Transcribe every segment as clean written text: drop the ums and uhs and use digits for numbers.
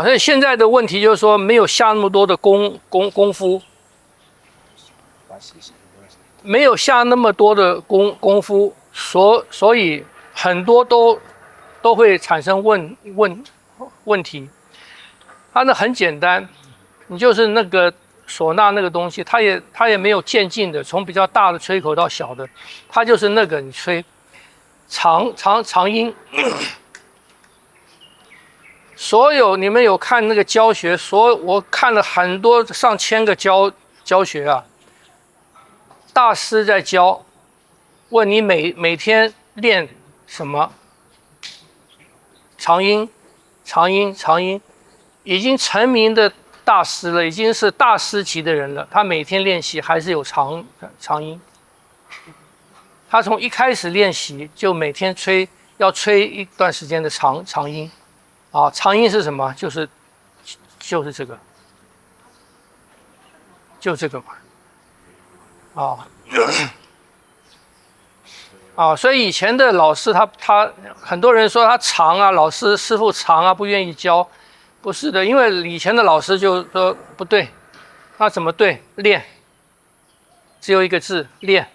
所以现在的问题就是说，没有下那么多的功夫，没有下那么多的功夫，所以很多都会产生问题。它那很简单，你就是那个唢呐那个东西，它也没有渐进的，从比较大的吹口到小的，它就是那个你吹长音。所有你们有看那个教学，我看了很多上千个教学啊，大师在教，问你每天练什么？长音，已经成名的大师了，已经是大师级的人了，他每天练习还是有长音。他从一开始练习就每天要吹一段时间的长音。长音是什么？就是这个，就这个嘛。所以以前的老师他很多人说他长啊，师傅长啊，不愿意教，不是的，因为以前的老师就说不对，那怎么对？练，只有一个字，练。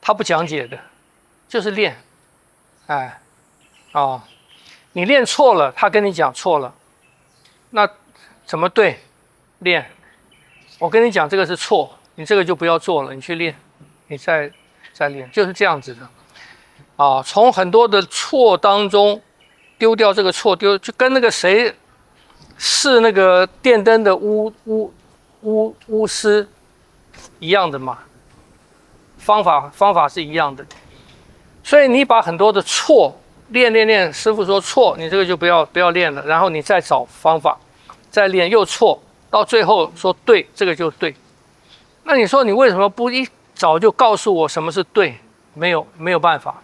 他不讲解的，就是练，你练错了，他跟你讲错了，那怎么对？练。我跟你讲这个是错，你这个就不要做了，你去练，你再练，就是这样子的。从很多的错当中丢掉这个错，就跟那个谁是那个电灯的巫师一样的嘛，方法是一样的。所以你把很多的错练，师傅说错，你这个就不要练了，然后你再找方法，再练又错，到最后说对，这个就对。那你说你为什么不一早就告诉我什么是对？没有办法，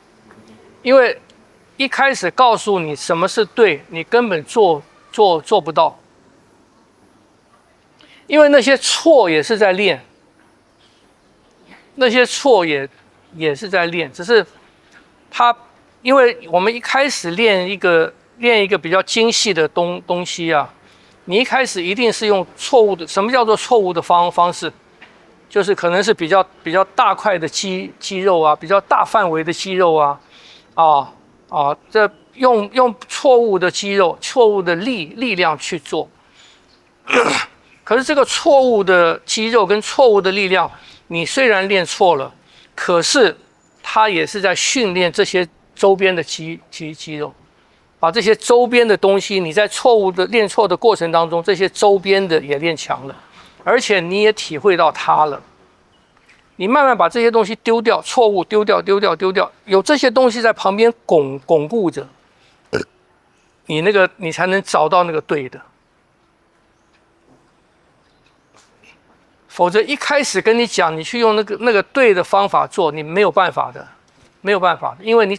因为一开始告诉你什么是对，你根本做不到，因为那些错也是在练，那些错也是在练，只是因为我们一开始练一个比较精细的东西啊，你一开始一定是用错误的。什么叫做错误的方式？就是可能是比较大块的肌肉啊，比较大范围的肌肉啊，这用错误的肌肉、错误的力量去做。可是这个错误的肌肉跟错误的力量，你虽然练错了，可是它也是在训练这些周边的肌肉，把这些周边的东西，你在练错的过程当中，这些周边的也练强了，而且你也体会到它了。你慢慢把这些东西丢掉，错误丢掉，有这些东西在旁边巩固着，你才能找到那个对的。否则一开始跟你讲，你去用那个对的方法做，你没有办法的，因为你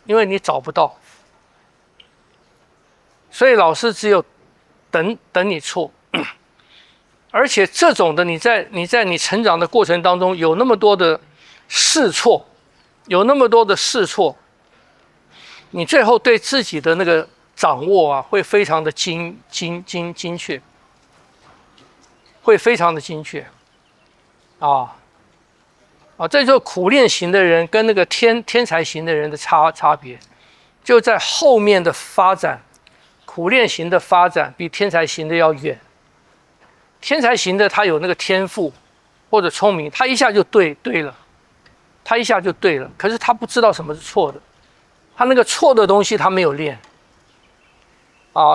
因为你找不到，所以老师只有等你错。而且这种的，你在你成长的过程当中有那么多的试错，你最后对自己的那个掌握啊，会非常的精确。会非常的精确，这就是苦练型的人跟那个天才型的人的差别，就在后面的发展，苦练型的发展比天才型的要远。天才型的他有那个天赋或者聪明，他一下就对了，可是他不知道什么是错的，他那个错的东西他没有练，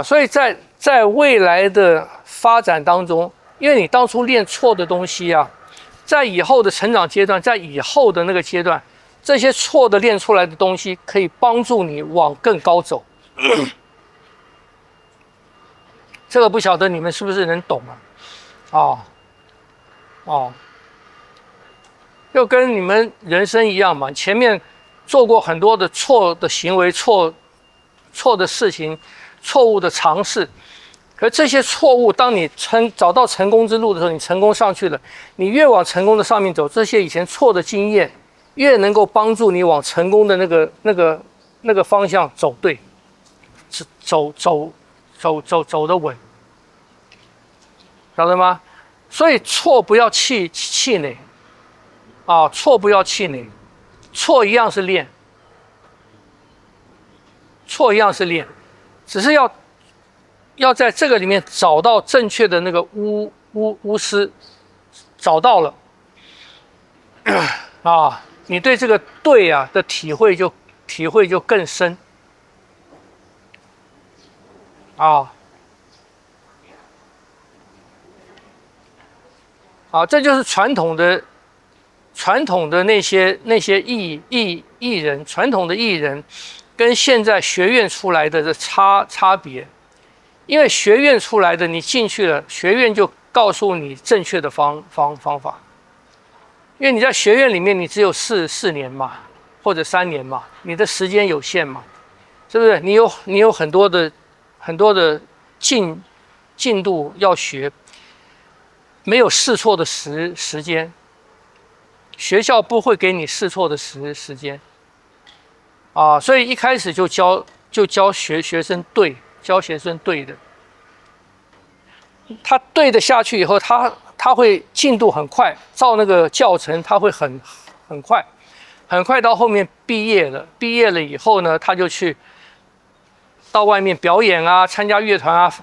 所以在未来的发展当中。因为你当初练错的东西啊，在以后的成长阶段，在以后的那个阶段，这些错的练出来的东西可以帮助你往更高走。这个不晓得你们是不是能懂就跟你们人生一样嘛，前面做过很多的错的行为、错的事情、错误的尝试。可这些错误，当你找到成功之路的时候，你成功上去了，你越往成功的上面走，这些以前错的经验越能够帮助你往成功的那个方向走对，走得稳，晓得吗？所以错不要气馁啊，错不要气馁，错一样是练，错一样是练，只是要在这个里面找到正确的那个巫师，找到了啊，你对这个对啊的体会就更深啊。啊，这就是传统的那些艺人，传统的艺人跟现在学院出来的差别。因为学院出来的，你进去了，学院就告诉你正确的方法。因为你在学院里面，你只有四年嘛，或者3年嘛，你的时间有限嘛，是不是？你有很多的进度要学。没有试错的时间，学校不会给你试错的时间啊，所以一开始就教学生对，教学生对的，他对的下去以后，他会进度很快，照那个教程他会很快到后面毕业了以后呢，他就去到外面表演啊，参加乐团啊，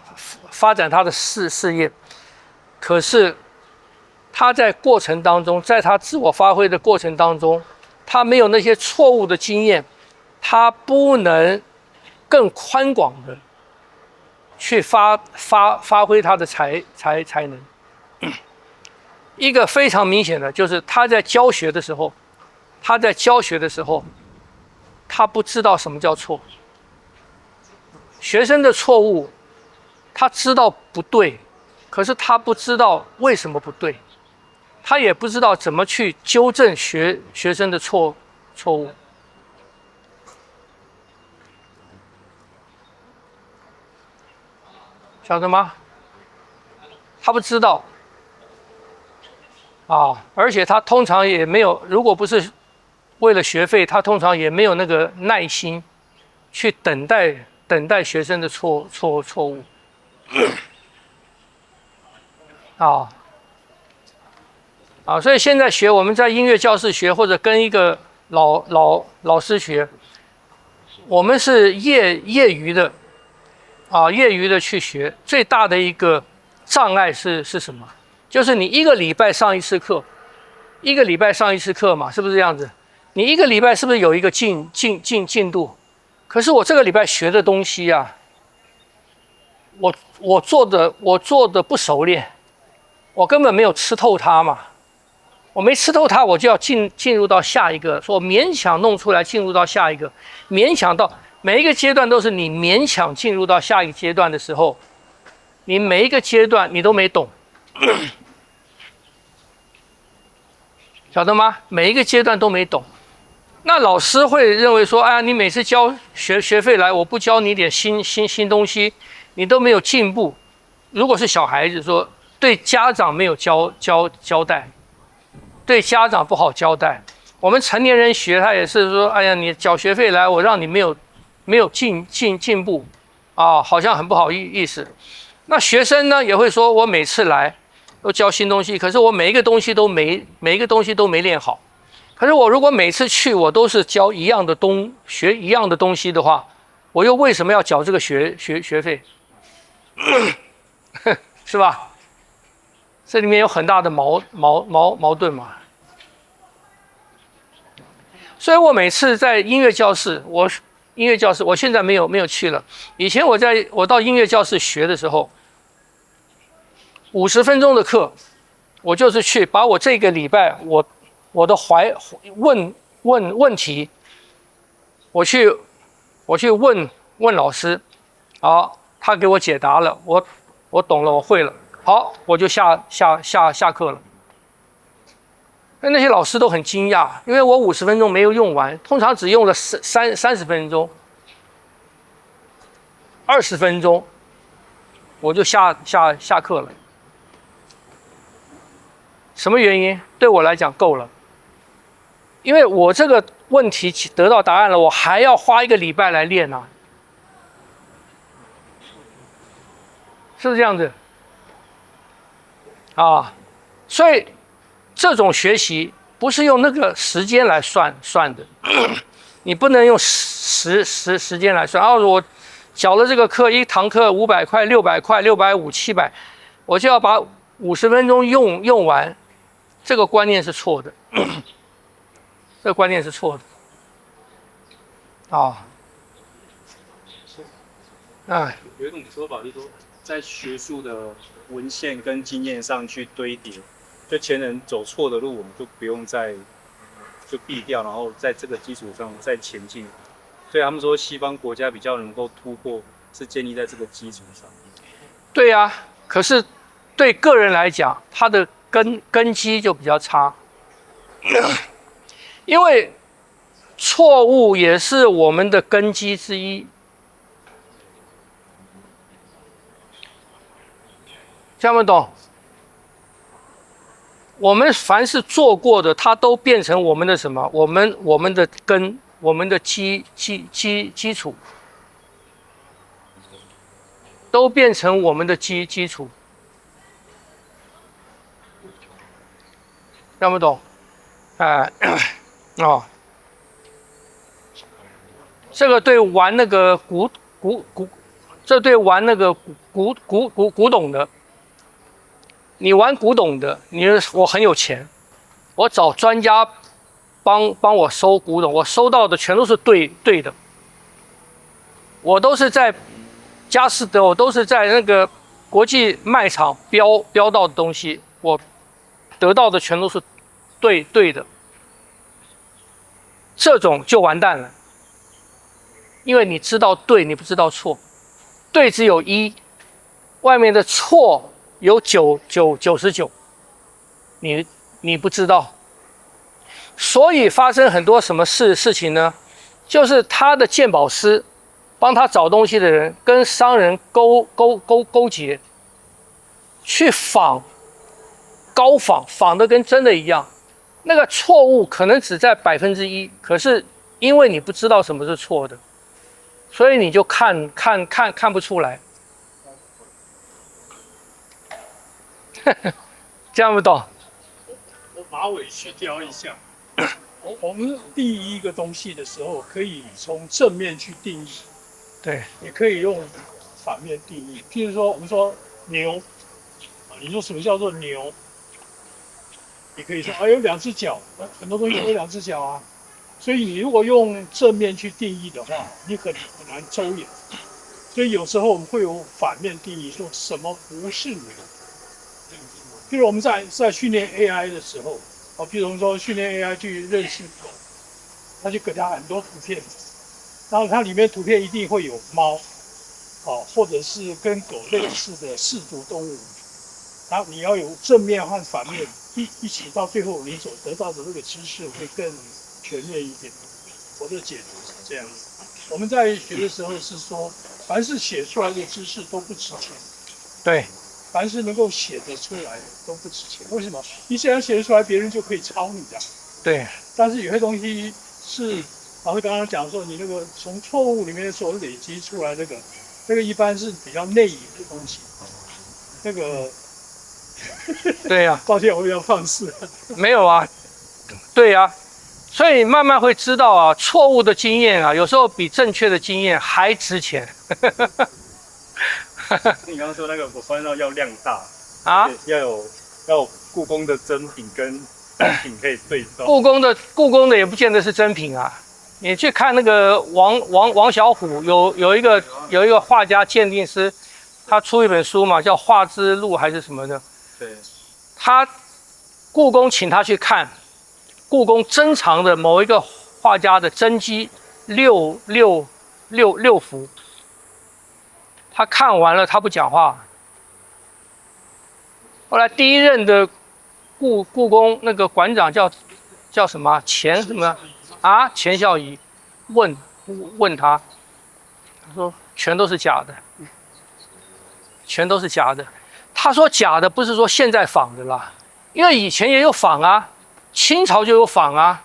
发展他的事业。可是他在过程当中，在他自我发挥的过程当中，他没有那些错误的经验，他不能更宽广的去发挥他的才能。一个非常明显的就是他在教学的时候，他不知道什么叫错，学生的错误他知道不对。可是他不知道为什么不对，他也不知道怎么去纠正学生的错误，晓得吗？他不知道啊，而且他通常也没有，如果不是为了学费，他通常也没有那个耐心去等待学生的错误。所以现在我们在音乐教室学，或者跟一个老师学，我们是业余的去学。最大的一个障碍是什么？就是你一个礼拜上一次课嘛，是不是这样子？你一个礼拜是不是有一个进度？可是我这个礼拜学的东西啊，我做的不熟练。我根本没有吃透它嘛，我没吃透它，我就要进入到下一个，说勉强弄出来进入到下一个，勉强到每一个阶段都是你勉强进入到下一个阶段的时候，你每一个阶段你都没懂，晓得吗？每一个阶段都没懂，那老师会认为说，哎呀，你每次交学费来，我不教你点新东西，你都没有进步。如果是小孩子说。对家长没有交代，对家长不好交代。我们成年人学，他也是说，哎呀，你缴学费来，我让你没有进步啊，好像很不好意思。那学生呢也会说，我每次来都教新东西，可是我每一个东西都没练好。可是我如果每次去我都是教学一样的东西的话，我又为什么要缴这个学费？是吧？这里面有很大的矛盾嘛，所以我每次在音乐教室，我现在没有去了。以前我到音乐教室学的时候，50分钟的课，我就是去把我这个礼拜我的问题，我去问老师，好，他给我解答了，我懂了，我会了。好，我就下课了。那些老师都很惊讶，因为我50分钟没有用完，通常只用了30分钟、20分钟，我就下课了。什么原因？对我来讲够了。因为我这个问题得到答案了，我还要花1个礼拜来练啊，是不是这样子？啊，所以这种学习不是用那个时间来算的，你不能用时间来算。我缴了这个课1堂课500块、600块、650、700，我就要把50分钟用完，这个观念是错的，这个观念是错的。啊，哎，有一种说法就是说，在学术的文献跟经验上去堆叠，就前人走错的路，我们就不用再就避掉，然后在这个基础上再前进。所以他们说西方国家比较能够突破，是建立在这个基础上。对呀，可是对个人来讲，他的根基就比较差，因为错误也是我们的根基之一。听不懂？我们凡是做过的，它都变成我们的什么？我们的根，我们的基础，都变成我们的基础。听不懂？哦，这个对玩那个这对玩那个古董的。你玩古董的，我很有钱，我找专家帮我收古董，我收到的全都是对的，我都是在佳士得，我都是在那个国际卖场标到的东西，我得到的全都是对的，这种就完蛋了，因为你知道对，你不知道错，对只有1，外面的错有99，你不知道，所以发生很多什么事情呢？就是他的鉴宝师帮他找东西的人跟商人勾结，去高仿的跟真的一样，那个错误可能只在1%，可是因为你不知道什么是错的，所以你就看不出来。这样不懂？我马尾去雕一下。我们定义一个东西的时候，可以从正面去定义，对，也可以用反面定义。譬如说，我们说牛，你说什么叫做牛？你可以说有2只脚，很多东西有2只脚啊。所以你如果用正面去定义的话，你很难周延。所以有时候我们会有反面定义，说什么不是牛。譬如我们在训练 AI 的时候，譬如我们说训练 AI 去认识狗，他就给它很多图片，然后它里面图片一定会有猫，或者是跟狗类似的视足动物，然后你要有正面和反面一起，到最后你所得到的那个知识会更全面一点。我的解读是这样子。我们在学的时候是说，凡是写出来的知识都不值钱。对。凡是能够写得出来都不值钱，为什么？你写得出来，别人就可以抄你的。对。但是有些东西是，老师刚刚讲说，你那个从错误里面所累积出来那个一般是比较内隐的东西。那个，对呀。抱歉，我比较放肆。没有啊，对呀。所以慢慢会知道啊，错误的经验啊，有时候比正确的经验还值钱。你刚刚说那个，我发现到要量大啊，要有故宫的真品跟真品可以对照。故宫的也不见得是真品啊。你去看那个王小虎，有一个画家鉴定师，他出一本书嘛，叫《画之路》还是什么的。对。故宫请他去看故宫珍藏的某一个画家的真迹六幅。他看完了，他不讲话。后来第一任的故宫那个馆长叫什么？钱什么啊？钱孝仪问他，他说全都是假的，全都是假的。他说假的不是说现在仿的啦，因为以前也有仿啊，清朝就有仿啊，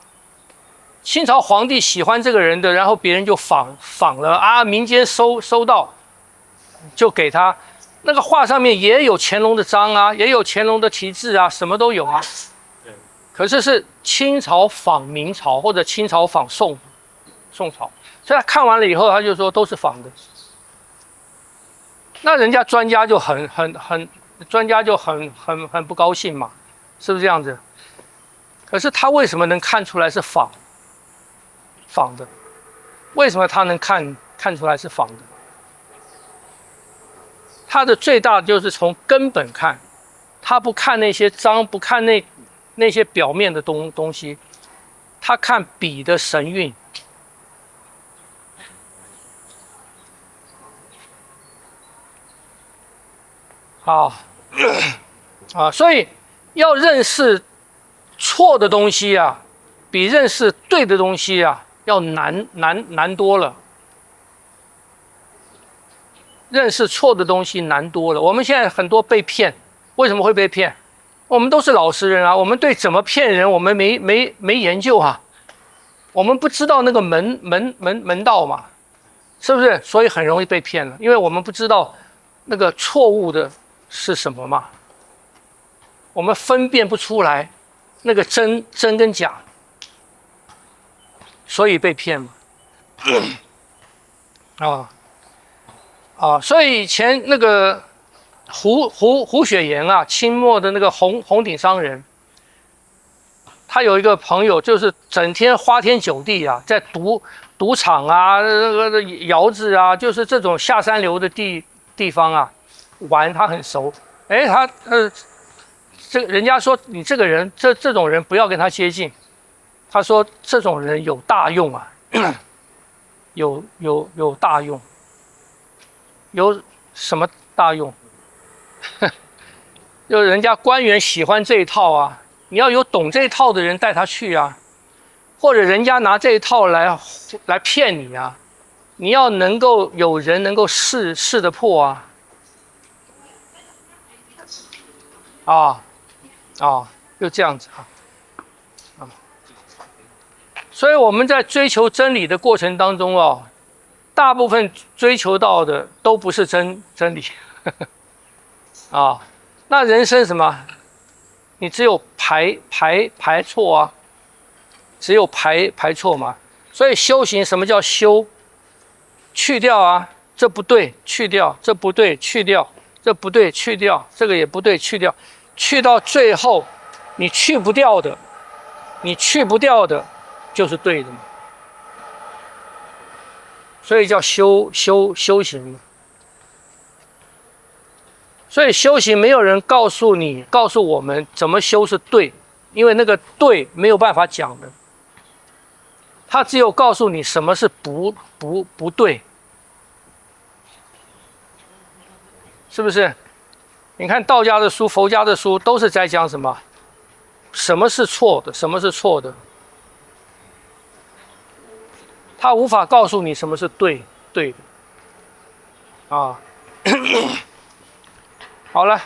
清朝皇帝喜欢这个人的，然后别人就仿了啊，民间收到就给他。那个画上面也有乾隆的章啊，也有乾隆的题字啊，什么都有啊。可是是清朝仿明朝或者清朝仿宋朝，所以他看完了以后，他就说都是仿的。那人家专家就很不高兴嘛，是不是这样子？可是他为什么能看出来是仿的？为什么他能看出来是仿的？他的最大就是从根本看，他不看那些章，不看那些表面的东西，他看笔的神韵。所以要认识错的东西啊，比认识对的东西啊要难多了。认识错的东西难多了。我们现在很多被骗，为什么会被骗？我们都是老实人啊，我们对怎么骗人，我们没研究啊，我们不知道那个门道嘛，是不是？所以很容易被骗了，因为我们不知道那个错误的是什么嘛，我们分辨不出来那个真跟假，所以被骗嘛。所以以前那个胡雪岩啊，清末的那个红顶商人，他有一个朋友，就是整天花天酒地啊，在赌场啊、那个窑子啊，就是这种下三流的地方啊玩，他很熟。这人家说你这个人，这种人不要跟他接近。他说这种人有大用啊，有大用。有什么大用？就人家官员喜欢这一套啊，你要有懂这一套的人带他去啊，或者人家拿这一套来骗你啊，你要能够有人能够试得破就这样子所以我们在追求真理的过程当中大部分追求到的都不是真理那人生什么？你只有排错只有排错嘛。所以修行什么叫修？去掉这不对，去掉；这不对，去掉；这不对，去掉；这个也不对，去掉。去到最后，你去不掉的就是对的嘛。所以叫修行。所以修行没有人告诉我们怎么修是对，因为那个对没有办法讲的，他只有告诉你什么是不对，是不是？你看道家的书、佛家的书都是在讲什么？什么是错的？什么是错的？他无法告诉你什么是对的好了。